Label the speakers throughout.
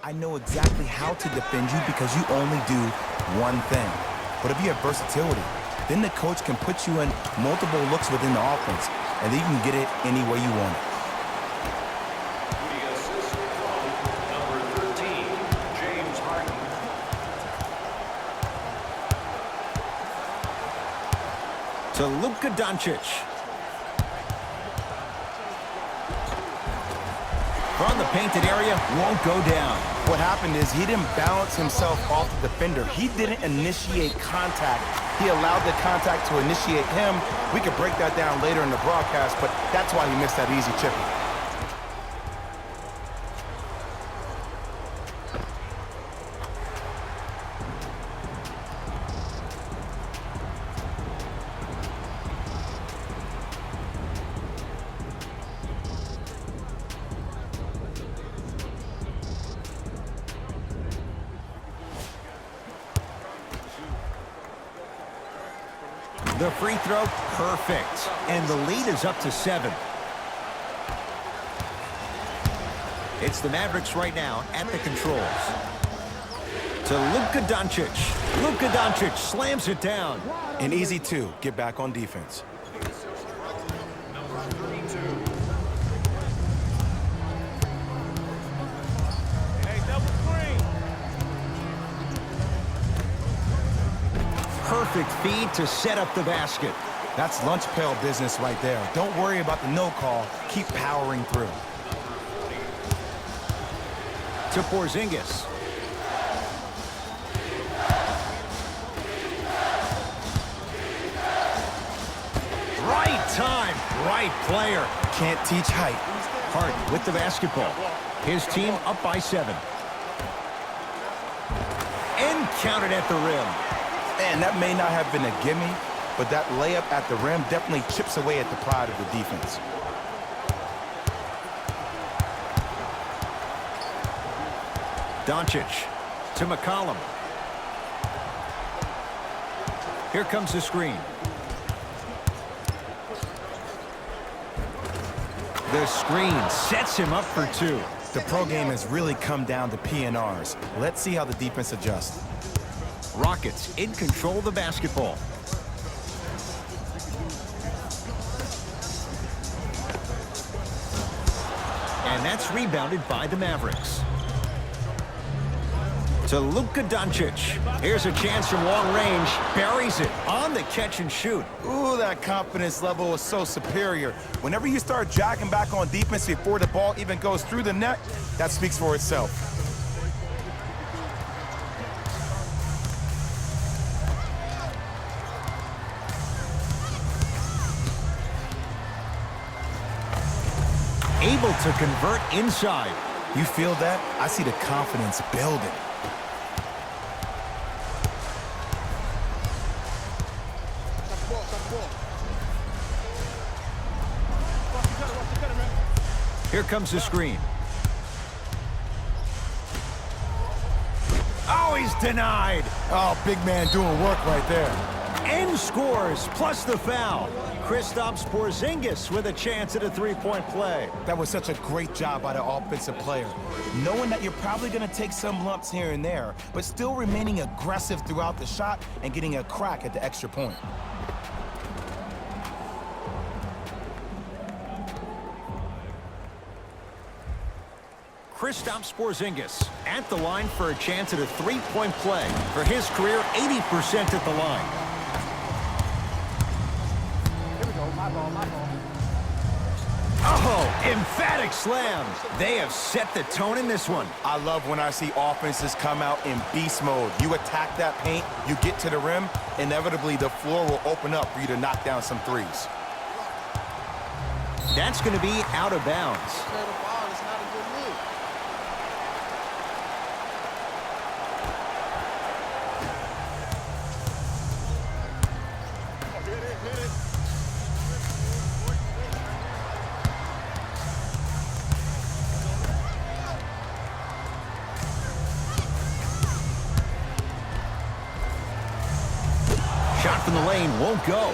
Speaker 1: I know exactly how to defend you because you only do one thing. But if you have versatility, then the coach can put you in multiple looks within the offense, and then you can get it any way you want it.
Speaker 2: To Luka Doncic. From the painted area, won't go down.
Speaker 1: What happened is he didn't balance himself off the defender. He didn't initiate contact. He allowed the contact to initiate him. We could break that down later in the broadcast, but that's why he missed that easy chipper.
Speaker 2: The free throw, perfect. And the lead is up to 7. It's the Mavericks right now at the controls. To Luka Doncic. Luka Doncic slams it down.
Speaker 1: An easy 2. Get back on defense.
Speaker 2: Perfect feed to set up the basket.
Speaker 1: That's lunch pail business right there. Don't worry about the no call. Keep powering through.
Speaker 2: To Porzingis. Right time, right player.
Speaker 1: Can't teach height.
Speaker 2: Harden with the basketball. His team up by 7. And counted at the rim.
Speaker 1: And that may not have been a gimme, but that layup at the rim definitely chips away at the pride of the defense.
Speaker 2: Doncic to McCollum. Here comes the screen. The screen sets him up for 2.
Speaker 1: The pro game has really come down to PNRs. Let's see how the defense adjusts.
Speaker 2: Rockets in control of the basketball. And that's rebounded by the Mavericks. To Luka Doncic. Here's a chance from long range. Buries it on the catch and shoot.
Speaker 1: Ooh, that confidence level is so superior. Whenever you start jacking back on defense before the ball even goes through the net, that speaks for itself.
Speaker 2: Able to convert inside.
Speaker 1: You feel that? I see the confidence building.
Speaker 2: Here comes the screen. Oh, he's denied.
Speaker 1: Oh, big man doing work right there.
Speaker 2: And scores, plus the foul. Kristaps Porzingis with a chance at a 3-point play.
Speaker 1: That was such a great job by the offensive player. Knowing that you're probably going to take some lumps here and there, but still remaining aggressive throughout the shot and getting a crack at the extra point.
Speaker 2: Kristaps Porzingis at the line for a chance at a 3-point play. For his career, 80% at the line. Oh, emphatic slam. They have set the tone in this one.
Speaker 1: I love when I see offenses come out in beast mode. You attack that paint, you get to the rim, inevitably the floor will open up for you to knock down some threes.
Speaker 2: That's going to be out of bounds. Shot from the lane won't go.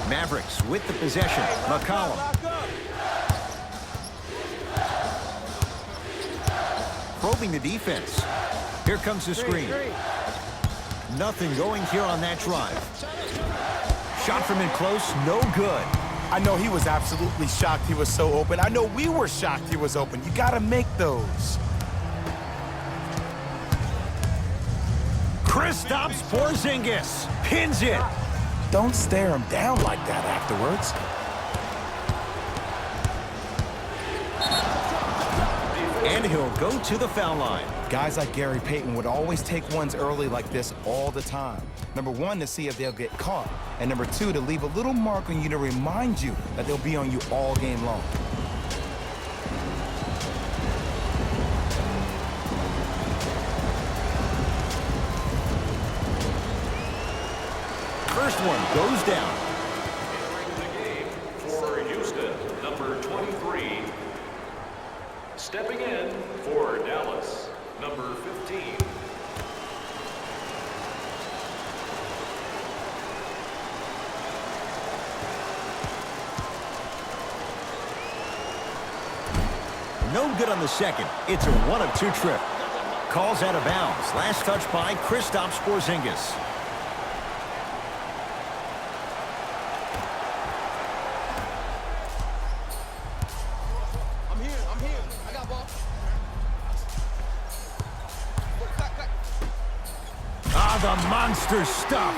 Speaker 2: Mavericks with the possession. McCollum. probing the defense. Here comes the screen. Nothing going here on that drive. Shot from in close, no good.
Speaker 1: I know he was absolutely shocked he was so open. I know we were shocked he was open. You gotta make those.
Speaker 2: Kristaps Porzingis pins it.
Speaker 1: Don't stare him down like that afterwards.
Speaker 2: And he'll go to the foul line.
Speaker 1: Guys like Gary Payton would always take ones early like this all the time. Number one, to see if they'll get caught. And number two, to leave a little mark on you to remind you that they'll be on you all game long.
Speaker 2: First one goes down.
Speaker 3: Entering the game for Houston, number 23. Stepping in for Dallas, number 15.
Speaker 2: No good on the second. It's a 1-of-2 trip. Calls out of bounds. Last touch by Kristaps Porzingis.
Speaker 4: I'm here. I got ball.
Speaker 2: Ah, the monster stuff.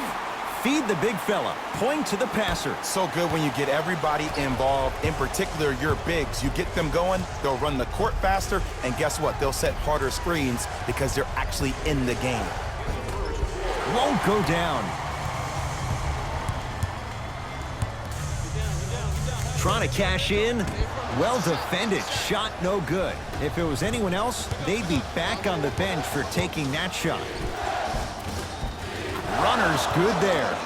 Speaker 2: Feed the big fella. Point to the passer.
Speaker 1: So good when you get everybody involved, in particular your bigs. You get them going, they'll run the court faster, and guess what? They'll set harder screens because they're actually in the game.
Speaker 2: Won't go down. Trying to cash in. Well defended. Shot no good. If it was anyone else, they'd be back on the bench for taking that shot. Runner's good there.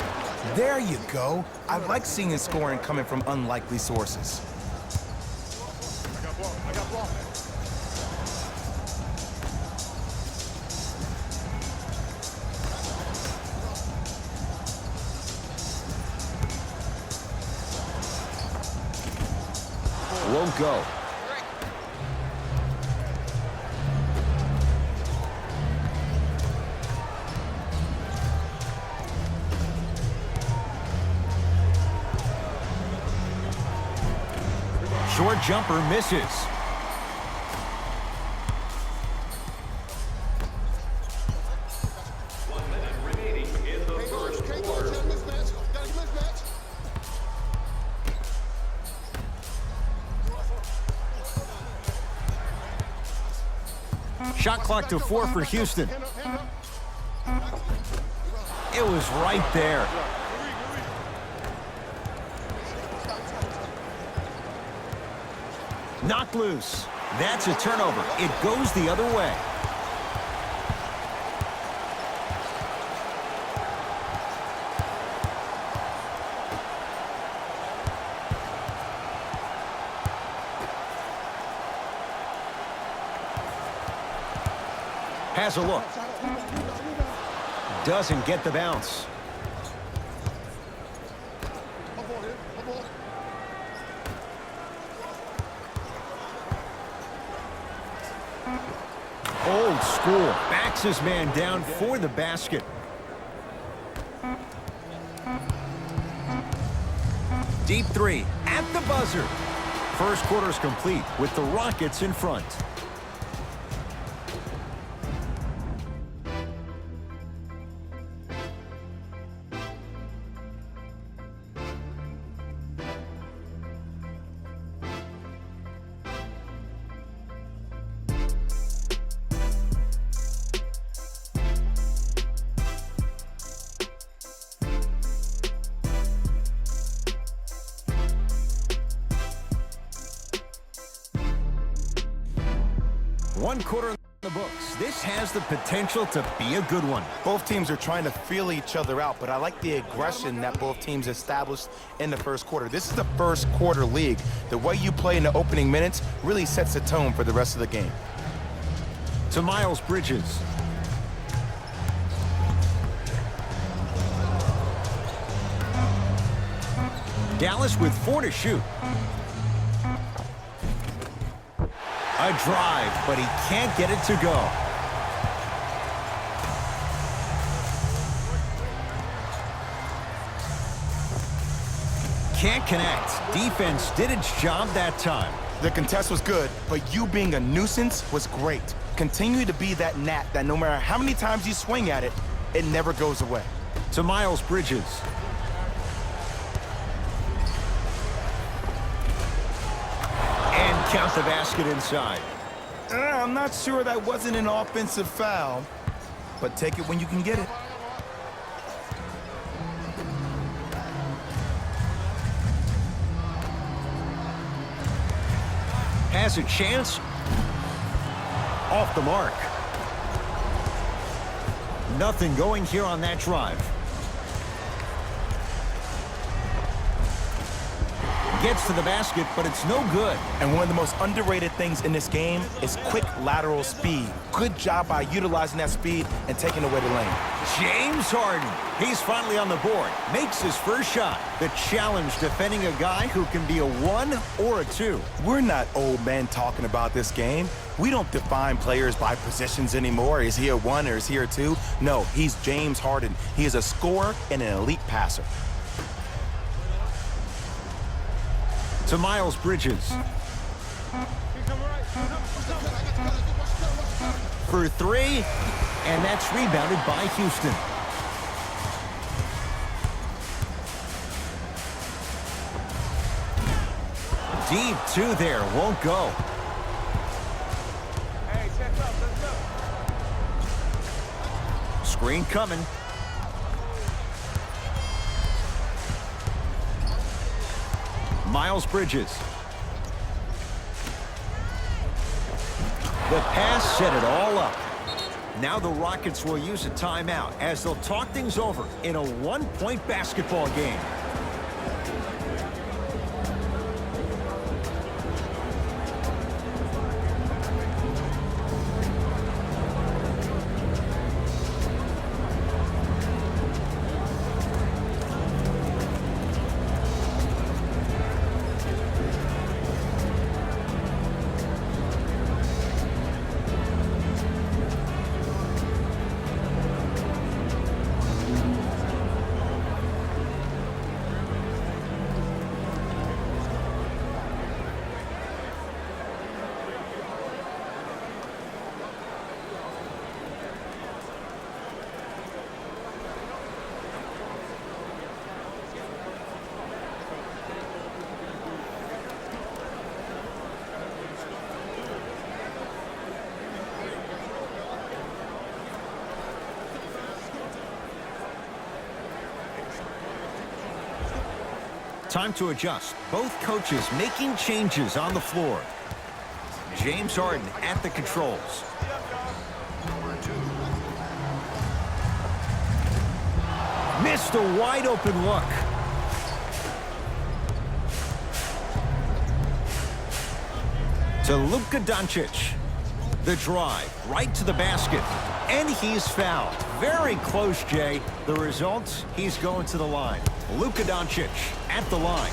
Speaker 1: There you go. I like seeing scoring coming from unlikely sources.
Speaker 4: I got ball.
Speaker 2: Won't go. Short jumper misses.
Speaker 3: Remaining in the first quarter.
Speaker 2: Shot clock to 4 for Houston. It was right there. Knocked loose. That's a turnover. It goes the other way. Has a look. Doesn't get the bounce. Old school. Backs his man down for the basket. Deep three at the buzzer. First quarter's complete with the Rockets in front. One quarter in the books. This has the potential to be a good one.
Speaker 1: Both teams are trying to feel each other out, but I like the aggression that both teams established in the first quarter. This is the first quarter league. The way you play in the opening minutes really sets the tone for the rest of the game.
Speaker 2: To Miles Bridges. Dallas with 4 to shoot. A drive, but he can't get it to go. Can't connect. Defense did its job that time.
Speaker 1: The contest was good, but you being a nuisance was great. Continue to be that gnat that no matter how many times you swing at it, it never goes away.
Speaker 2: To Miles Bridges. And count the basket inside.
Speaker 1: I'm not sure that wasn't an offensive foul, but take it when you can get it.
Speaker 2: Has a chance. Off the mark. Nothing going here on that drive. Gets to the basket, but it's no good.
Speaker 1: And one of the most underrated things in this game is quick lateral speed. Good job by utilizing that speed and taking away the lane.
Speaker 2: James Harden. He's finally on the board. Makes his first shot. The challenge defending a guy who can be a 1 or a 2.
Speaker 1: We're not old men talking about this game. We don't define players by positions anymore. Is he a 1 or is he a 2? No, he's James Harden. He is a scorer and an elite passer.
Speaker 2: To Miles Bridges. For 3, and that's rebounded by Houston. Deep 2 there, won't go. Screen coming. Miles Bridges. The pass set it all up. Now the Rockets will use a timeout as they'll talk things over in a 1-point basketball game. Time to adjust. Both coaches making changes on the floor. James Harden at the controls. Missed a wide open look. To Luka Doncic. The drive right to the basket. And he's fouled. Very close, Jay. The result, he's going to the line. Luka Doncic at the line.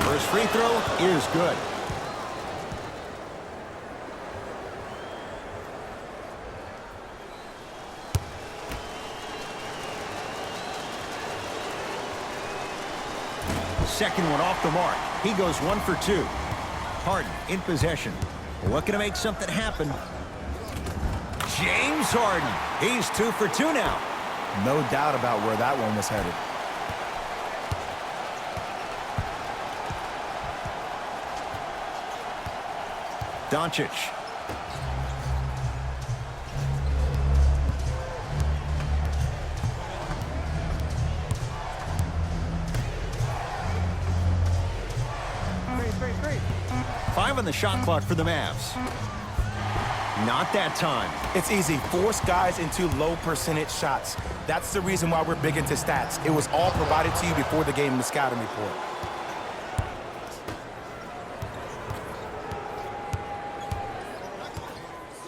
Speaker 2: First free throw is good. Second one off the mark. He goes 1 for 2. Harden in possession. Looking to make something happen. James Harden. He's 2 for 2 now.
Speaker 1: No doubt about where that one was headed.
Speaker 2: Doncic. Five on the shot clock for the Mavs. Not that time.
Speaker 1: It's easy. Force guys into low percentage shots. That's the reason why we're big into stats. It was all provided to you before the game in the scouting report.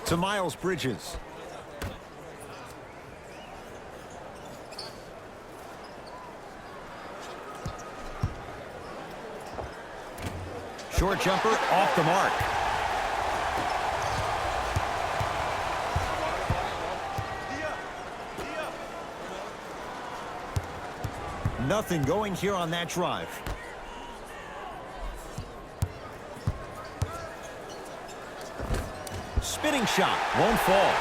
Speaker 2: To Miles Bridges. Short jumper off the mark. Nothing going here on that drive. Spinning shot, won't fall.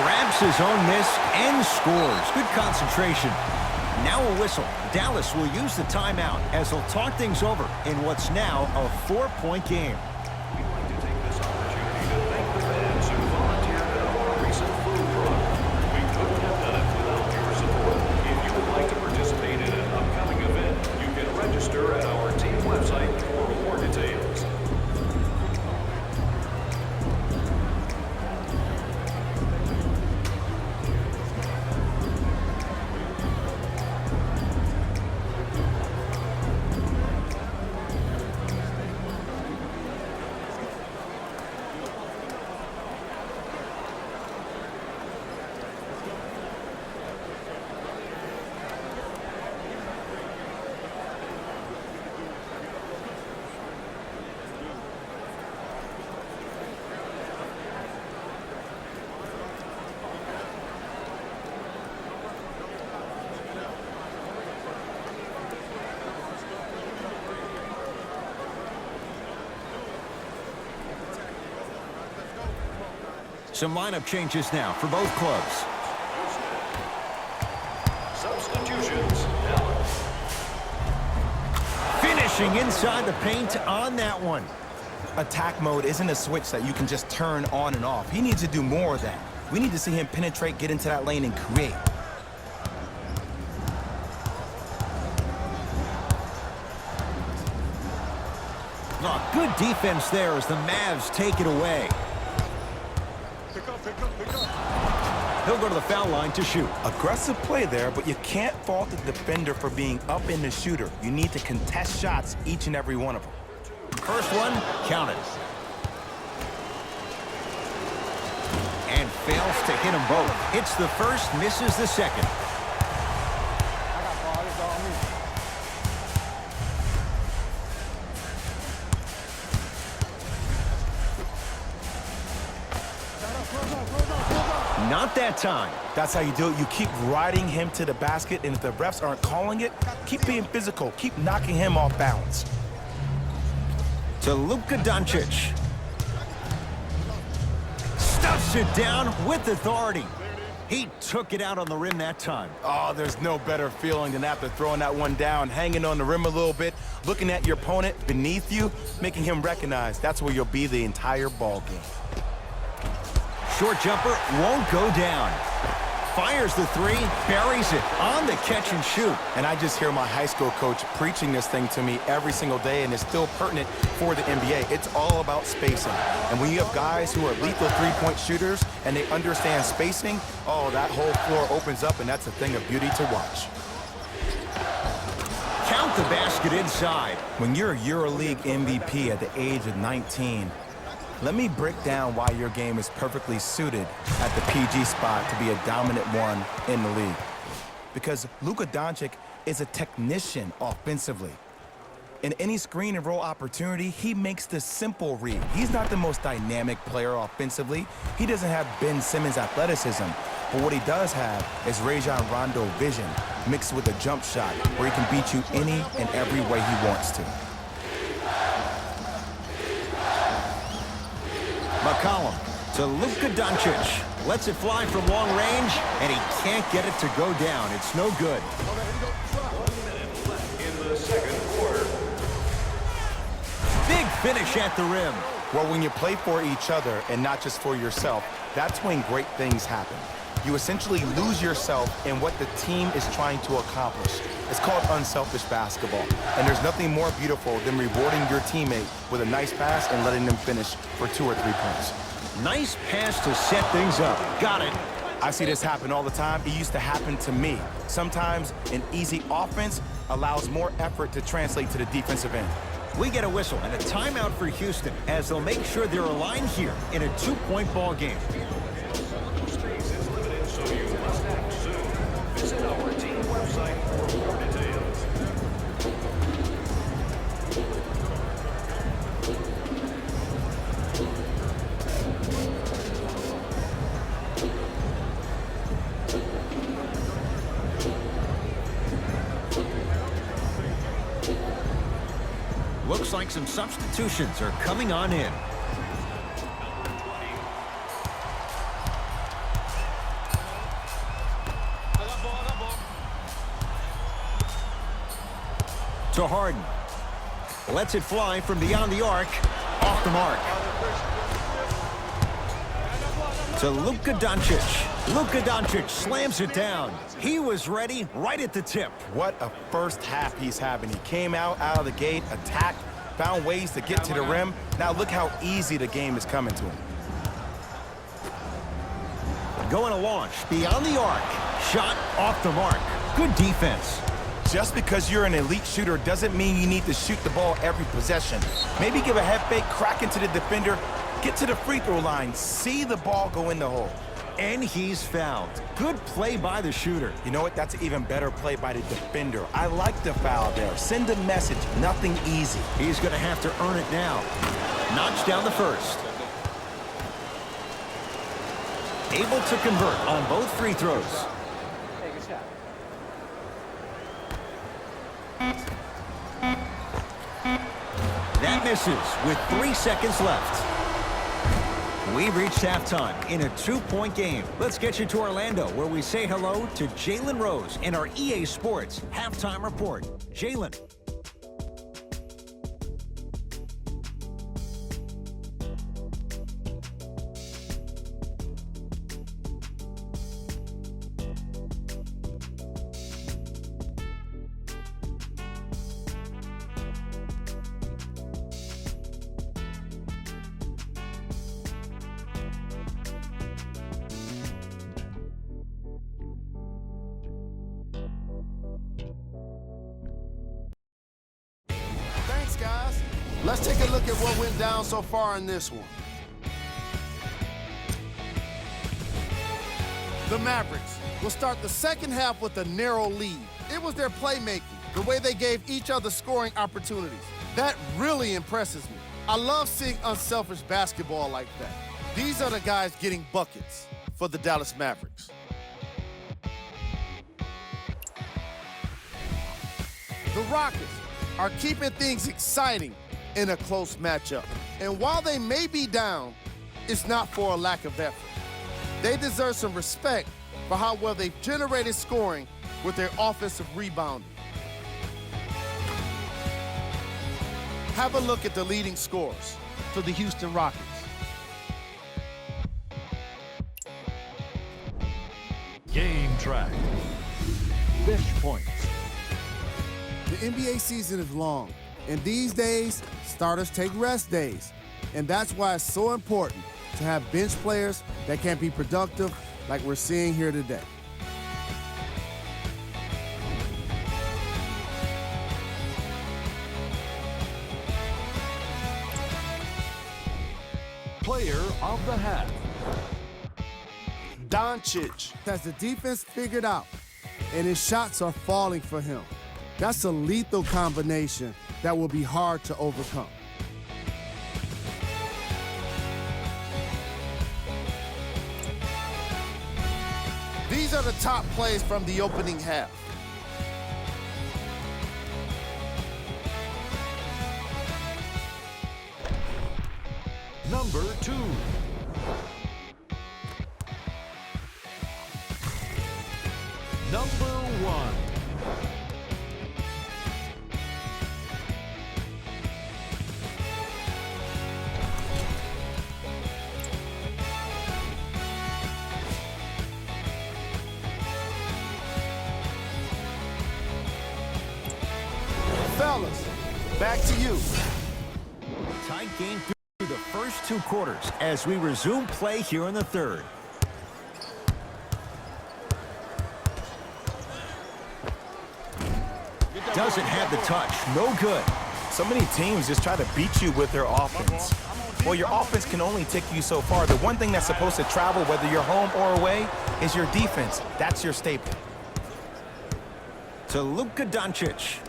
Speaker 2: Grabs his own miss and scores. Good concentration. Now a whistle. Dallas will use the timeout as they'll talk things over in what's now a 4-point game.
Speaker 3: We'd like to take this opportunity to thank the fans who volunteered at our recent food run. We couldn't have done it without your support. If you would like to participate in an upcoming event, you can register at our team website for more details.
Speaker 2: Some lineup changes now for both clubs.
Speaker 3: Substitutions, Dallas.
Speaker 2: Finishing inside the paint on that one.
Speaker 1: Attack mode isn't a switch that you can just turn on and off. He needs to do more of that. We need to see him penetrate, get into that lane, and create.
Speaker 2: Oh, good defense there as the Mavs take it away. He'll go to the foul line to shoot.
Speaker 1: Aggressive play there, but you can't fault the defender for being up in the shooter. You need to contest shots, each and every one of them.
Speaker 2: First one, counted. And fails to hit them both. Hits the first, misses the second. Not that time.
Speaker 1: That's how you do it. You keep riding him to the basket, and if the refs aren't calling it, keep being physical. Keep knocking him off balance.
Speaker 2: To Luka Doncic. Stuffs it down with authority. He took it out on the rim that time.
Speaker 1: Oh, there's no better feeling than after throwing that one down, hanging on the rim a little bit, looking at your opponent beneath you, making him recognize that's where you'll be the entire ball game.
Speaker 2: Short jumper won't go down. Fires the three, buries it on the catch and shoot.
Speaker 1: And I just hear my high school coach preaching this thing to me every single day, and it's still pertinent for the NBA. It's all about spacing. And when you have guys who are lethal three-point shooters and they understand spacing, oh, that whole floor opens up, and that's a thing of beauty to watch.
Speaker 2: Count the basket inside.
Speaker 1: When you're a EuroLeague MVP at the age of 19, let me break down why your game is perfectly suited at the PG spot to be a dominant one in the league. Because Luka Doncic is a technician offensively. In any screen and roll opportunity, he makes the simple read. He's not the most dynamic player offensively. He doesn't have Ben Simmons' athleticism. But what he does have is Rajon Rondo vision mixed with a jump shot where he can beat you any and every way he wants to.
Speaker 2: McCollum to Luka Doncic. Lets it fly from long range, and he can't get it to go down. It's no good.
Speaker 3: 1 minute left in the second quarter.
Speaker 2: Big finish at the rim.
Speaker 1: Well, when you play for each other and not just for yourself, that's when great things happen. You essentially lose yourself in what the team is trying to accomplish. It's called unselfish basketball. And there's nothing more beautiful than rewarding your teammate with a nice pass and letting them finish for 2 or 3 points.
Speaker 2: Nice pass to set things up. Got it.
Speaker 1: I see this happen all the time. It used to happen to me. Sometimes an easy offense allows more effort to translate to the defensive end.
Speaker 2: We get a whistle and a timeout for Houston as they'll make sure they're aligned here in a 2-point ball game.
Speaker 3: Space is limited, so you must act soon. Visit our team website for more details.
Speaker 2: Looks like some substitutions are coming on in. To Harden. Lets it fly from beyond the arc. Off the mark. To Luka Doncic. Luka Doncic slams it down. He was ready right at the tip.
Speaker 1: What a first half he's having. He came out of the gate, attacked, found ways to get to the rim. Now look how easy the game is coming to him.
Speaker 2: Going to launch beyond the arc. Shot off the mark. Good defense.
Speaker 1: Just because you're an elite shooter doesn't mean you need to shoot the ball every possession. Maybe give a head fake, crack into the defender, get to the free throw line, see the ball go in the hole.
Speaker 2: And he's fouled. Good play by the shooter.
Speaker 1: You know what? That's an even better play by the defender. I like the foul there. Send a message. Nothing easy.
Speaker 2: He's going to have to earn it now. Notch down the first. Able to convert on both free throws. That misses with 3 seconds left. We've reached halftime in a 2-point game. Let's get you to Orlando, where we say hello to Jalen Rose in our EA Sports Halftime Report. Jalen.
Speaker 5: Thanks, guys. Let's take a look at what went down so far in this one. The Mavericks will start the second half with a narrow lead. It was their playmaking, the way they gave each other scoring opportunities. That really impresses me. I love seeing unselfish basketball like that. These are the guys getting buckets for the Dallas Mavericks. The Rockets are keeping things exciting in a close matchup. And while they may be down, it's not for a lack of effort. They deserve some respect for how well they've generated scoring with their offensive rebounding. Have a look at the leading scorers for the Houston Rockets.
Speaker 3: Game track. Bench points.
Speaker 5: The NBA season is long, and these days, starters take rest days. And that's why it's so important to have bench players that can be productive like we're seeing here today.
Speaker 3: Player of the half.
Speaker 5: Doncic has the defense figured out, and his shots are falling for him. That's a lethal combination that will be hard to overcome. These are the top plays from the opening half.
Speaker 3: Number 2. Number 1.
Speaker 5: Fellas, back to you.
Speaker 2: Tight game through the first 2 quarters as we resume play here in the third. Doesn't have the touch. No good.
Speaker 1: So many teams just try to beat you with their offense. Well, your offense can only take you so far. The one thing that's supposed to travel, whether you're home or away, is your defense. That's your staple.
Speaker 2: To Luka Doncic.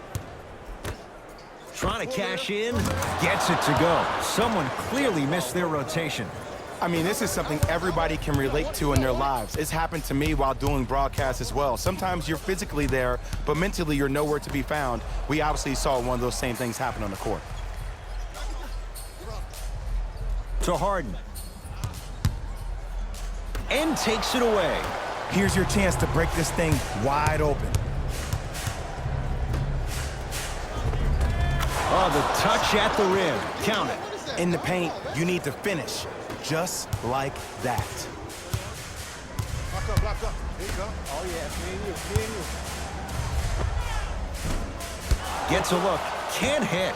Speaker 2: Trying to cash in. Gets it to go. Someone clearly missed their rotation.
Speaker 1: I mean, this is something everybody can relate to in their lives. It's happened to me while doing broadcasts as well. Sometimes you're physically there, but mentally you're nowhere to be found. We obviously saw one of those same things happen on the court.
Speaker 2: To Harden. And takes it away.
Speaker 1: Here's your chance to break this thing wide open.
Speaker 2: Oh, the touch at the rim. Count it.
Speaker 1: In the paint, you need to finish just like that.
Speaker 5: Block up, block up. Here you go. Oh, yeah. Me and you.
Speaker 2: Gets a look. Can't hit.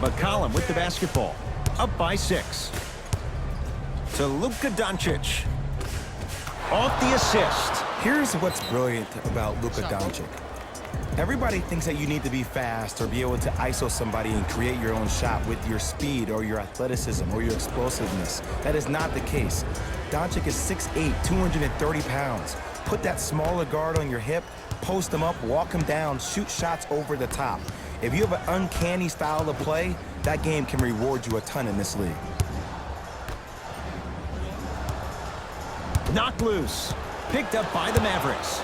Speaker 2: McCollum with the basketball. Up by 6. To Luka Doncic. Off the assist.
Speaker 1: Here's what's brilliant about Luka Doncic. Everybody thinks that you need to be fast or be able to ISO somebody and create your own shot with your speed or your athleticism or your explosiveness. That is not the case. Doncic is 6'8", 230 pounds. Put that smaller guard on your hip, post him up, walk him down, shoot shots over the top. If you have an uncanny style of play, that game can reward you a ton in this league.
Speaker 2: Knocked loose. Picked up by the Mavericks.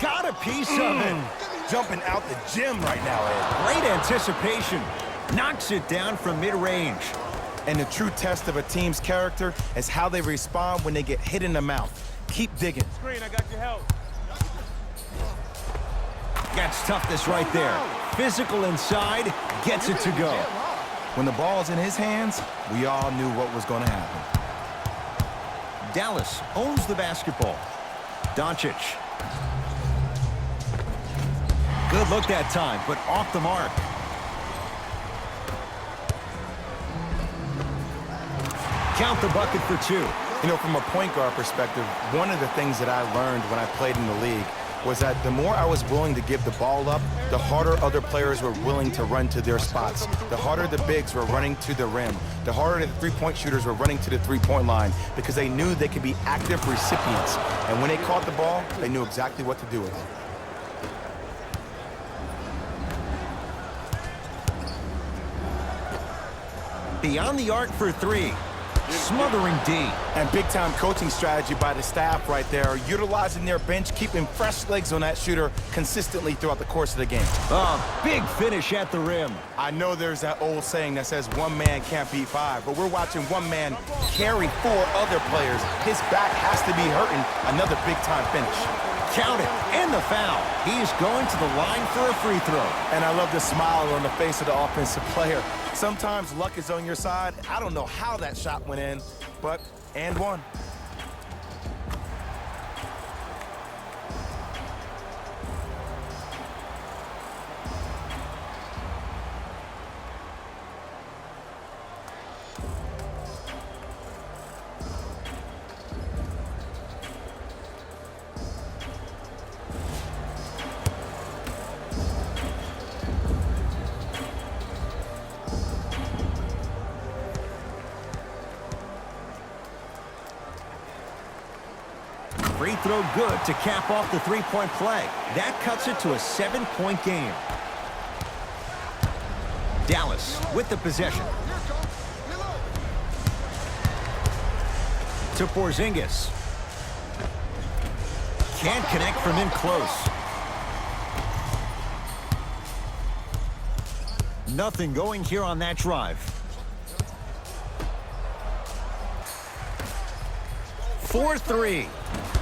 Speaker 2: Got a piece of it.
Speaker 1: Jumping out the gym right now, Ed.
Speaker 2: Great anticipation. Knocks it down from mid-range.
Speaker 1: And the true test of a team's character is how they respond when they get hit in the mouth. Keep digging.
Speaker 6: Screen, I got your help.
Speaker 2: Gets toughness right there. Physical inside. Gets it to go.
Speaker 1: When the ball's in his hands, we all knew what was going to happen.
Speaker 2: Dallas owns the basketball. Doncic. Good look that time, but off the mark. Count the bucket for 2.
Speaker 1: You know, from a point guard perspective, one of the things that I learned when I played in the league was that the more I was willing to give the ball up, the harder other players were willing to run to their spots. The harder the bigs were running to the rim. The harder the three-point shooters were running to the three-point line because they knew they could be active recipients. And when they caught the ball, they knew exactly what to do with it.
Speaker 2: Beyond the arc for 3. Smothering D.
Speaker 1: And big-time coaching strategy by the staff right there, utilizing their bench, keeping fresh legs on that shooter consistently throughout the course of the game.
Speaker 2: Big finish at the rim.
Speaker 1: I know there's that old saying that says one man can't beat 5, but we're watching one man carry 4 other players. His back has to be hurting. Another big-time finish.
Speaker 2: Count it. And the foul. He's going to the line for a free throw.
Speaker 1: And I love the smile on the face of the offensive player. Sometimes luck is on your side. I don't know how that shot went in, but and one.
Speaker 2: Free throw good to cap off the three-point play. That cuts it to a 7-point game. Dallas with the possession. To Porzingis. Can't connect from in close. Nothing going here on that drive. 4-3.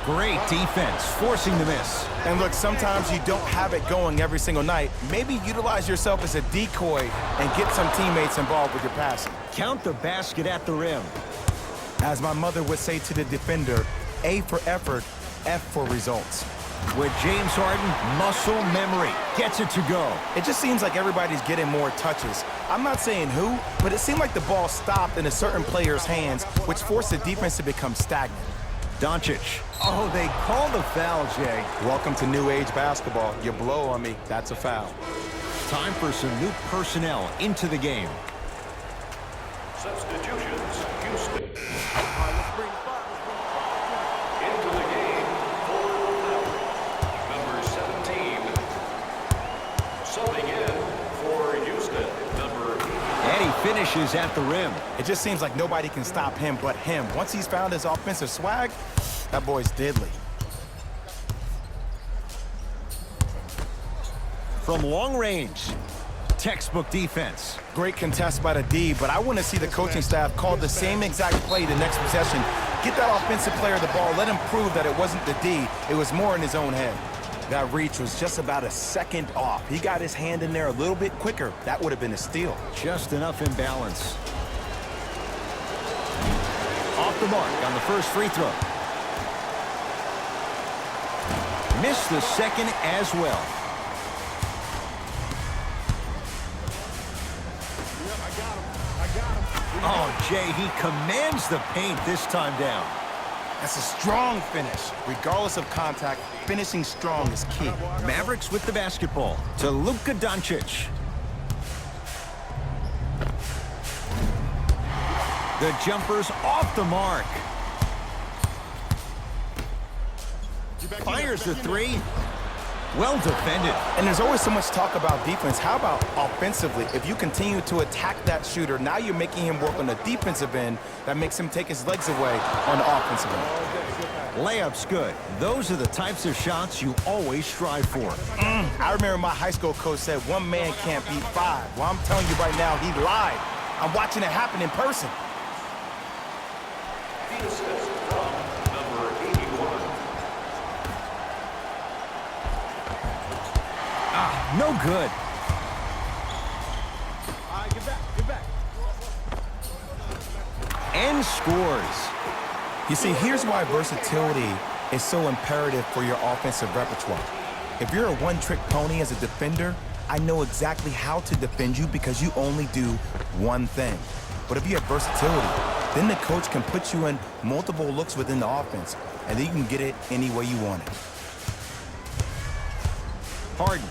Speaker 2: Great defense, forcing the miss.
Speaker 1: And look, sometimes you don't have it going every single night. Maybe utilize yourself as a decoy and get some teammates involved with your passing.
Speaker 2: Count the basket at the rim.
Speaker 1: As my mother would say to the defender, A for effort, F for results.
Speaker 2: With James Harden, muscle memory, gets it to go.
Speaker 1: It just seems like everybody's getting more touches. I'm not saying who, but it seemed like the ball stopped in a certain player's hands, which forced the defense to become stagnant.
Speaker 2: Doncic. Oh, they called a foul, Jay.
Speaker 1: Welcome to new age basketball. You blow on me, that's a foul.
Speaker 2: Time for some new personnel into the game.
Speaker 3: Substitutions, Houston. Into the game for the Mavericks. Number 17. Subbing in
Speaker 2: finishes at the rim.
Speaker 1: It just seems like nobody can stop him but him. Once he's found his offensive swag, that boy's deadly.
Speaker 2: From long range, textbook defense.
Speaker 1: Great contest by the D, but I want to see the coaching staff call the same exact play the next possession. Get that offensive player the ball. Let him prove that it wasn't the D. It was more in his own head. That reach was just about a second off. He got his hand in there a little bit quicker. That would have been a steal.
Speaker 2: Just enough imbalance. Off the mark on the first free throw. Missed the second as well. Oh, Jay, he commands the paint this time down.
Speaker 1: That's a strong finish. Regardless of contact, finishing strong is key.
Speaker 2: Mavericks with the basketball to Luka Doncic. The jumper's off the mark. Fires the three. Well defended.
Speaker 1: And there's always so much talk about defense. How about offensively? If you continue to attack that shooter, now you're making him work on the defensive end. That makes him take his legs away on the offensive end.
Speaker 2: Layup's good. Those are the types of shots you always strive for.
Speaker 1: I remember my high school coach said one man can't beat five. Well, I'm telling you right now, he lied. I'm watching it happen in person.
Speaker 3: The assist from number 81.
Speaker 2: No good.
Speaker 5: All right, get back.
Speaker 2: And scores.
Speaker 1: You see, here's why versatility is so imperative for your offensive repertoire. If you're a one-trick pony as a defender, I know exactly how to defend you because you only do one thing. But if you have versatility, then the coach can put you in multiple looks within the offense, and then you can get it any way you want it.
Speaker 2: Harden.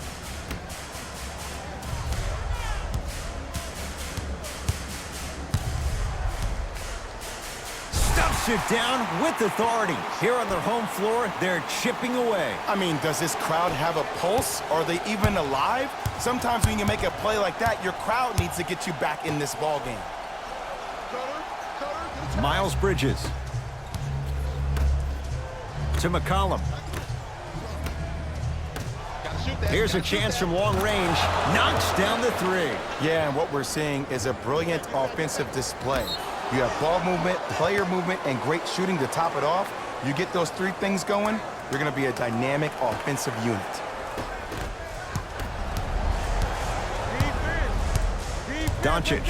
Speaker 2: Stuffs it down with authority. Here on their home floor, they're chipping away.
Speaker 1: I mean, does this crowd have a pulse? Are they even alive? Sometimes when you make a play like that, your crowd needs to get you back in this ball game.
Speaker 2: Miles Bridges. To McCollum. Here's a chance from long range. Knocks down the three.
Speaker 1: Yeah, and what we're seeing is a brilliant offensive display. You have ball movement, player movement, and great shooting to top it off. You get those three things going, you're going to be a dynamic offensive unit.
Speaker 2: Doncic.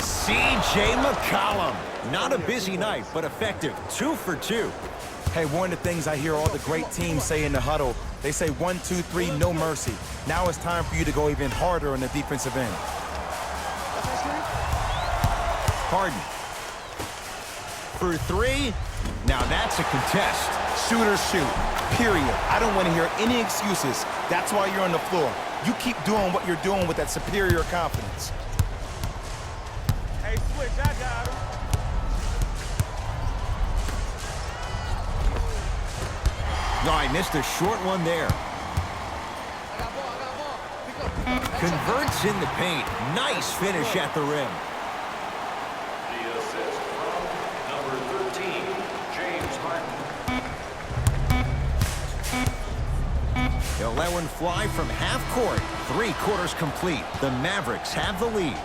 Speaker 2: C.J. McCollum. Not a busy night, but effective. 2 for 2.
Speaker 1: Hey, one of the things I hear all the great teams say in the huddle, they say 1, 2, 3, no mercy. Now it's time for you to go even harder on the defensive end.
Speaker 2: Harden. For 3. Now that's a contest.
Speaker 1: Shoot or shoot, period. I don't want to hear any excuses. That's why you're on the floor. You keep doing what you're doing with that superior confidence.
Speaker 5: Hey, switch, I got him.
Speaker 2: No, I missed a short one there.
Speaker 4: I got ball. Pick up.
Speaker 2: Converts in the paint. Nice finish at the rim.
Speaker 3: The assist from number 13, James Harden.
Speaker 2: They'll let one fly from half court. 3 quarters complete. The Mavericks have the lead.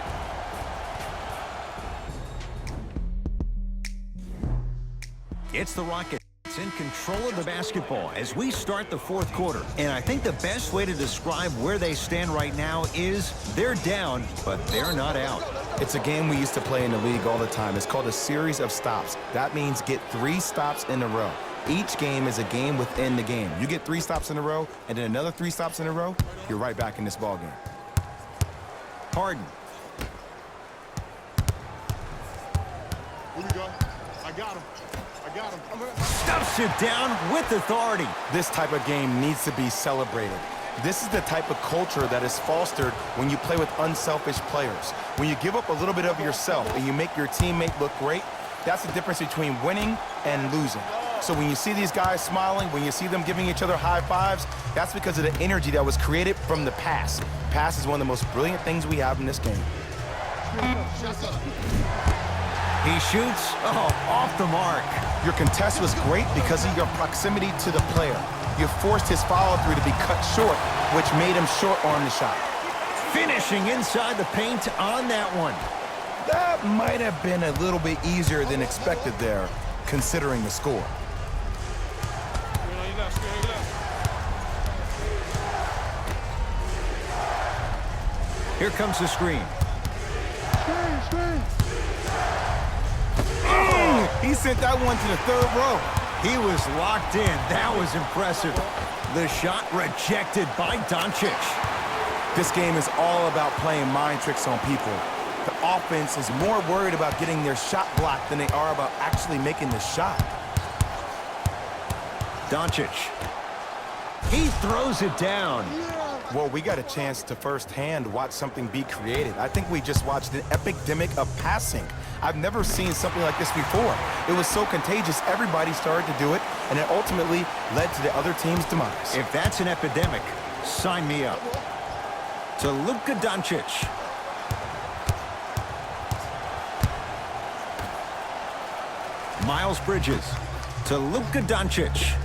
Speaker 2: It's the Rockets in control of the basketball as we start the 4th quarter. And I think the best way to describe where they stand right now is they're down, but they're not out.
Speaker 1: It's a game we used to play in the league all the time. It's called a series of stops. That means get 3 stops in a row. Each game is a game within the game. You get 3 stops in a row, and then another 3 stops in a row, you're right back in this ball game.
Speaker 2: Harden.
Speaker 5: Here we go. I got him.
Speaker 2: Stuffs it down with authority.
Speaker 1: This type of game needs to be celebrated. This is the type of culture that is fostered when you play with unselfish players. When you give up a little bit of yourself and you make your teammate look great, that's the difference between winning and losing. So when you see these guys smiling, when you see them giving each other high fives, that's because of the energy that was created from the pass. Pass is one of the most brilliant things we have in this game.
Speaker 2: He shoots, off the mark.
Speaker 1: Your contest was great because of your proximity to the player. You forced his follow-through to be cut short, which made him short on the shot.
Speaker 2: Finishing inside the paint on that one.
Speaker 1: That might have been a little bit easier than expected there, considering the score.
Speaker 2: Here comes the screen.
Speaker 1: He sent that one to the third row.
Speaker 2: He was locked in. That was impressive. The shot rejected by Doncic.
Speaker 1: This game is all about playing mind tricks on people. The offense is more worried about getting their shot blocked than they are about actually making the shot.
Speaker 2: Doncic. He throws it down.
Speaker 1: Well, we got a chance to firsthand watch something be created. I think we just watched an epidemic of passing. I've never seen something like this before. It was so contagious, everybody started to do it, and it ultimately led to the other team's demise.
Speaker 2: If that's an epidemic, sign me up. To Luka Doncic. Miles Bridges to Luka Doncic.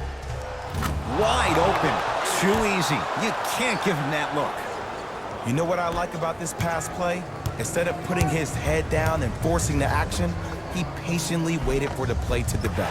Speaker 2: Wide open. Too easy. You can't give him that look.
Speaker 1: You know what I like about this pass play? Instead of putting his head down and forcing the action, he patiently waited for the play to develop.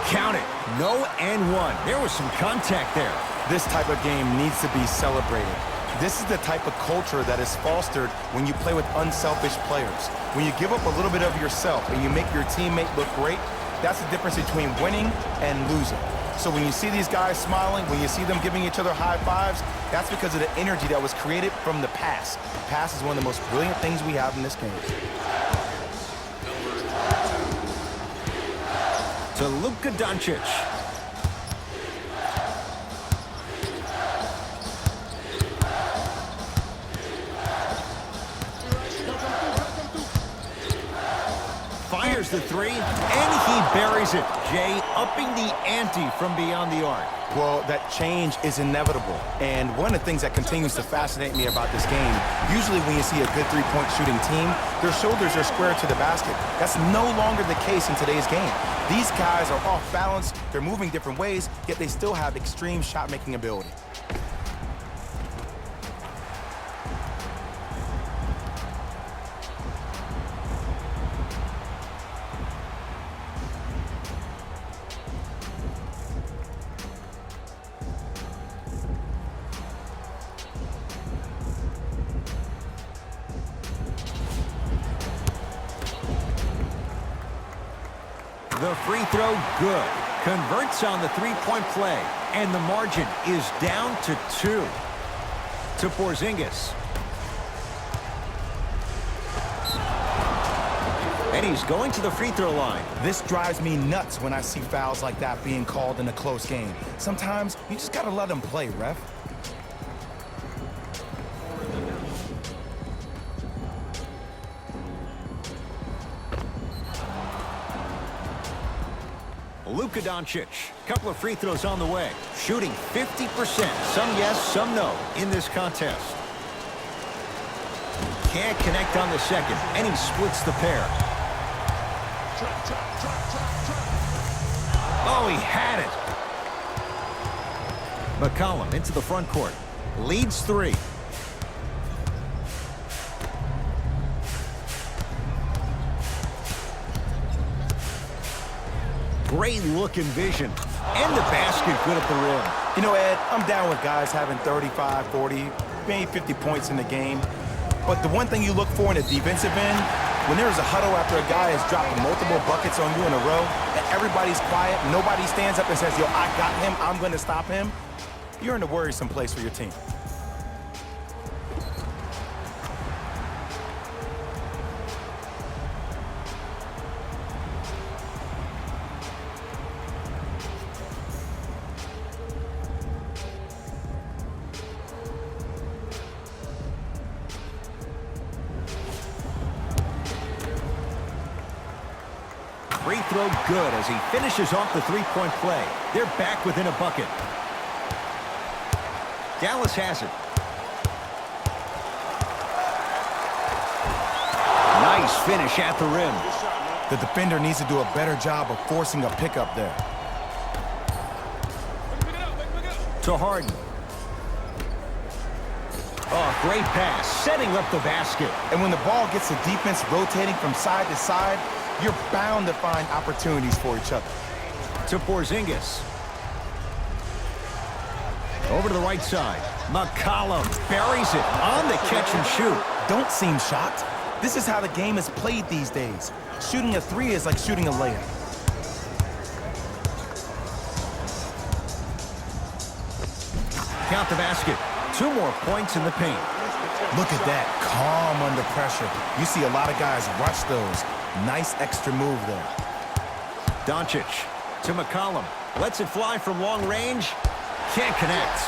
Speaker 2: Count it. No and one. There was some contact there.
Speaker 1: This type of game needs to be celebrated. This is the type of culture that is fostered when you play with unselfish players. When you give up a little bit of yourself and you make your teammate look great, that's the difference between winning and losing. So when you see these guys smiling, when you see them giving each other high fives, that's because of the energy that was created from the pass. The pass is one of the most brilliant things we have in this game.
Speaker 2: To Luka Doncic. Fires the three, and he buries it. Jay upping the ante from beyond the arc.
Speaker 1: Well, that change is inevitable. And one of the things that continues to fascinate me about this game, usually when you see a good three-point shooting team, their shoulders are square to the basket. That's no longer the case in today's game. These guys are off balance, they're moving different ways, yet they still have extreme shot-making ability.
Speaker 2: The free throw, good. Converts on the three-point play, and the margin is down to 2. To Porzingis. And he's going to the free throw line.
Speaker 1: This drives me nuts when I see fouls like that being called in a close game. Sometimes you just gotta let them play, ref.
Speaker 2: Luka Doncic, couple of free throws on the way. Shooting 50%, some yes, some no in this contest. Can't connect on the second, and he splits the pair. Oh, he had it. McCollum into the front court. Leads 3. Great look and vision. And the basket good at the rim.
Speaker 1: You know, Ed, I'm down with guys having 35, 40, maybe 50 points in the game. But the one thing you look for in a defensive end, when there's a huddle after a guy has dropped multiple buckets on you in a row, and everybody's quiet, nobody stands up and says, yo, I got him, I'm going to stop him, you're in a worrisome place for your team.
Speaker 2: Free throw good as he finishes off the three-point play. They're back within a bucket. Dallas has it. Nice finish at the rim.
Speaker 1: The defender needs to do a better job of forcing a pickup there.
Speaker 2: To Harden. Oh, great pass, setting up the basket.
Speaker 1: And when the ball gets the defense rotating from side to side, you're bound to find opportunities for each other.
Speaker 2: To Porzingis. Over to the right side. McCollum buries it on the catch and shoot.
Speaker 1: Don't seem shocked. This is how the game is played these days. Shooting a three is like shooting a layup.
Speaker 2: Count the basket. 2 more points in the paint.
Speaker 1: Look at that, calm under pressure. You see a lot of guys rush those. Nice extra move there.
Speaker 2: Doncic to McCollum. Lets it fly from long range. Can't connect.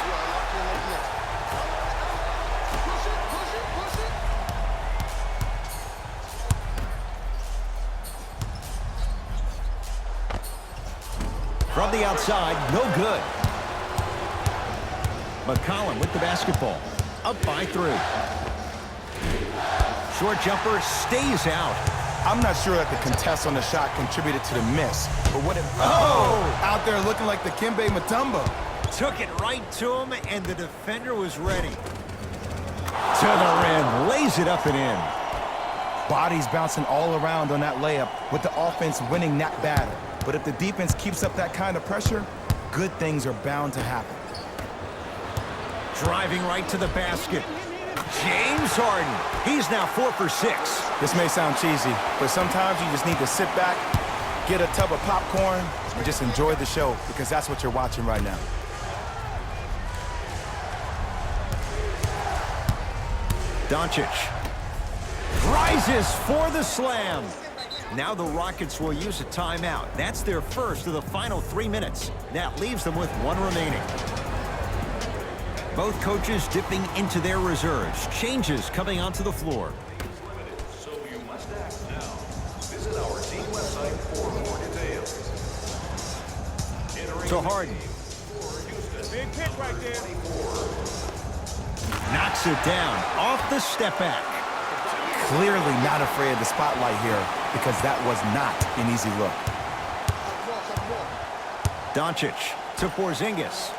Speaker 2: From the outside, no good. McCollum with the basketball. Up by 3. Short jumper stays out.
Speaker 1: I'm not sure that the contest on the shot contributed to the miss, but what it... Oh! Out there looking like the Kimbe Mutombo.
Speaker 2: Took it right to him, and the defender was ready. To the rim, lays it up and in.
Speaker 1: Bodies bouncing all around on that layup with the offense winning that battle. But if the defense keeps up that kind of pressure, good things are bound to happen.
Speaker 2: Driving right to the basket. James Harden. He's now 4 for 6.
Speaker 1: This may sound cheesy, but sometimes you just need to sit back, get a tub of popcorn, and just enjoy the show, because that's what you're watching right now.
Speaker 2: Doncic rises for the slam. Now the Rockets will use a timeout. That's their first of the final 3 minutes. That leaves them with 1 remaining. Both coaches dipping into their reserves. Changes coming onto the floor.
Speaker 3: So you must act now. Visit our team website for more details.
Speaker 2: To Harden.
Speaker 4: Big hit right there.
Speaker 2: Knocks it down off the step back.
Speaker 1: Clearly not afraid of the spotlight here, because that was not an easy look.
Speaker 2: Doncic to Porzingis.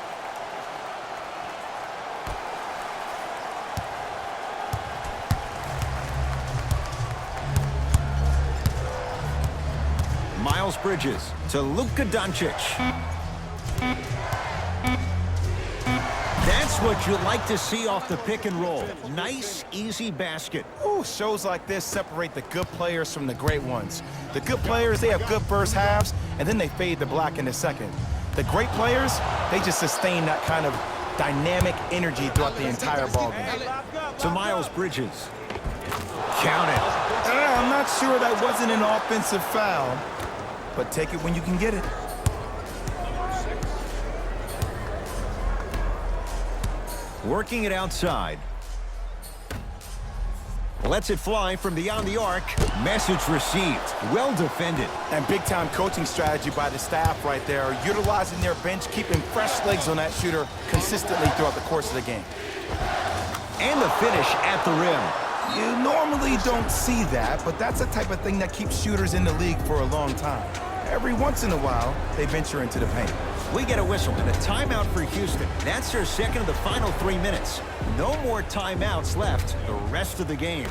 Speaker 2: Miles Bridges to Luka Doncic. That's what you like to see off the pick and roll. Nice, easy basket.
Speaker 1: Ooh, shows like this separate the good players from the great ones. The good players, they have good first halves, and then they fade to black in the second. The great players, they just sustain that kind of dynamic energy throughout the entire ballgame.
Speaker 2: To Miles Bridges. Count it.
Speaker 1: I'm not sure that wasn't an offensive foul, but take it when you can get it.
Speaker 2: Working it outside. Lets it fly from beyond the arc. Message received. Well defended.
Speaker 1: And big-time coaching strategy by the staff right there, utilizing their bench, keeping fresh legs on that shooter consistently throughout the course of the game.
Speaker 2: And the finish at the rim.
Speaker 1: You normally don't see that, but that's the type of thing that keeps shooters in the league for a long time. Every once in a while, they venture into the paint.
Speaker 2: We get a whistle and a timeout for Houston. That's their second of the final 3 minutes. No more timeouts left the rest of the game.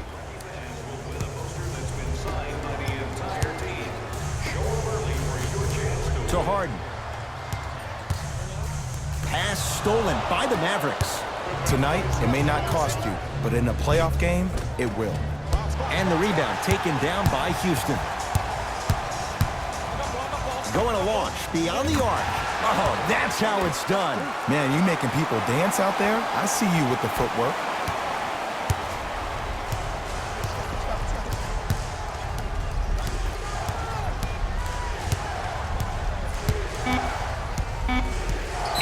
Speaker 2: To Harden. Pass stolen by the Mavericks.
Speaker 1: Tonight, it may not cost you, but in a playoff game, it will.
Speaker 2: And the rebound taken down by Houston. Going to launch beyond the arc. Oh, that's how it's done.
Speaker 1: Man, you making people dance out there? I see you with the footwork.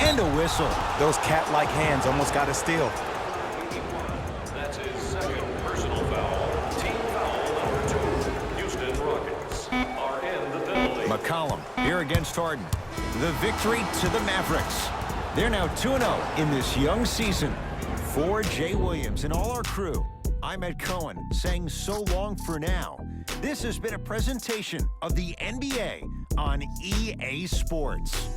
Speaker 2: And a whistle.
Speaker 1: Those cat-like hands almost got a steal.
Speaker 3: That's his second personal foul. Team foul number 2. Houston Rockets are in the penalty.
Speaker 2: McCollum here against Harden. The victory to the Mavericks. They're now 2-0 in this young season. For Jay Williams and all our crew, I'm Ed Cohen saying so long for now. This has been a presentation of the NBA on EA Sports.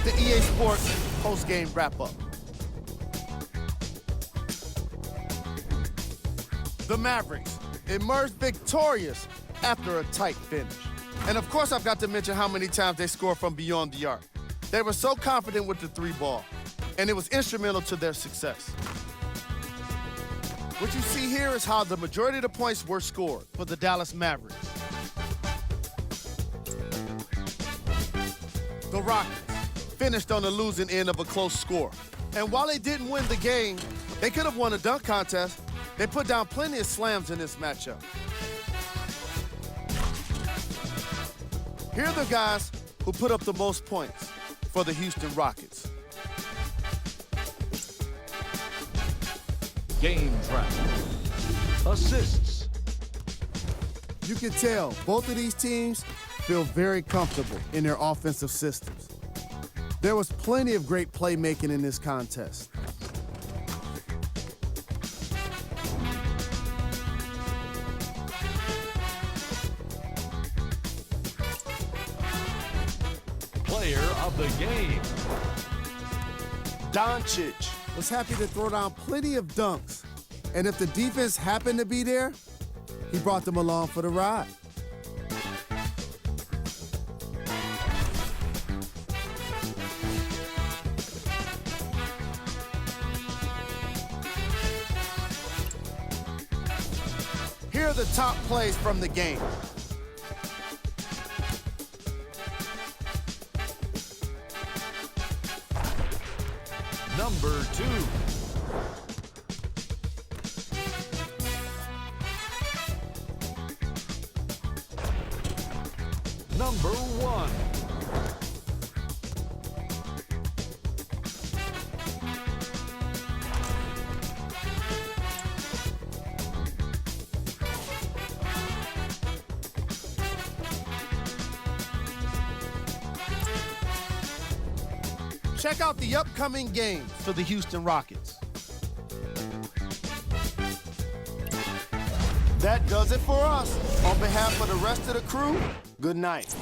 Speaker 5: The EA Sports post-game wrap-up. The Mavericks emerged victorious after a tight finish. And of course, I've got to mention how many times they scored from beyond the arc. They were so confident with the three ball, and it was instrumental to their success. What you see here is how the majority of the points were scored for the Dallas Mavericks. The Rockets finished on the losing end of a close score. And while they didn't win the game, they could have won a dunk contest. They put down plenty of slams in this matchup. Here are the guys who put up the most points for the Houston Rockets.
Speaker 3: Game track. Assists.
Speaker 5: You can tell both of these teams feel very comfortable in their offensive systems. There was plenty of great playmaking in this contest.
Speaker 3: Player of the game.
Speaker 5: Doncic was happy to throw down plenty of dunks. And if the defense happened to be there, he brought them along for the ride. Here are the top plays from the game.
Speaker 3: Number 2. Number 1.
Speaker 5: Check out the upcoming games for the Houston Rockets. That does it for us. On behalf of the rest of the crew, good night.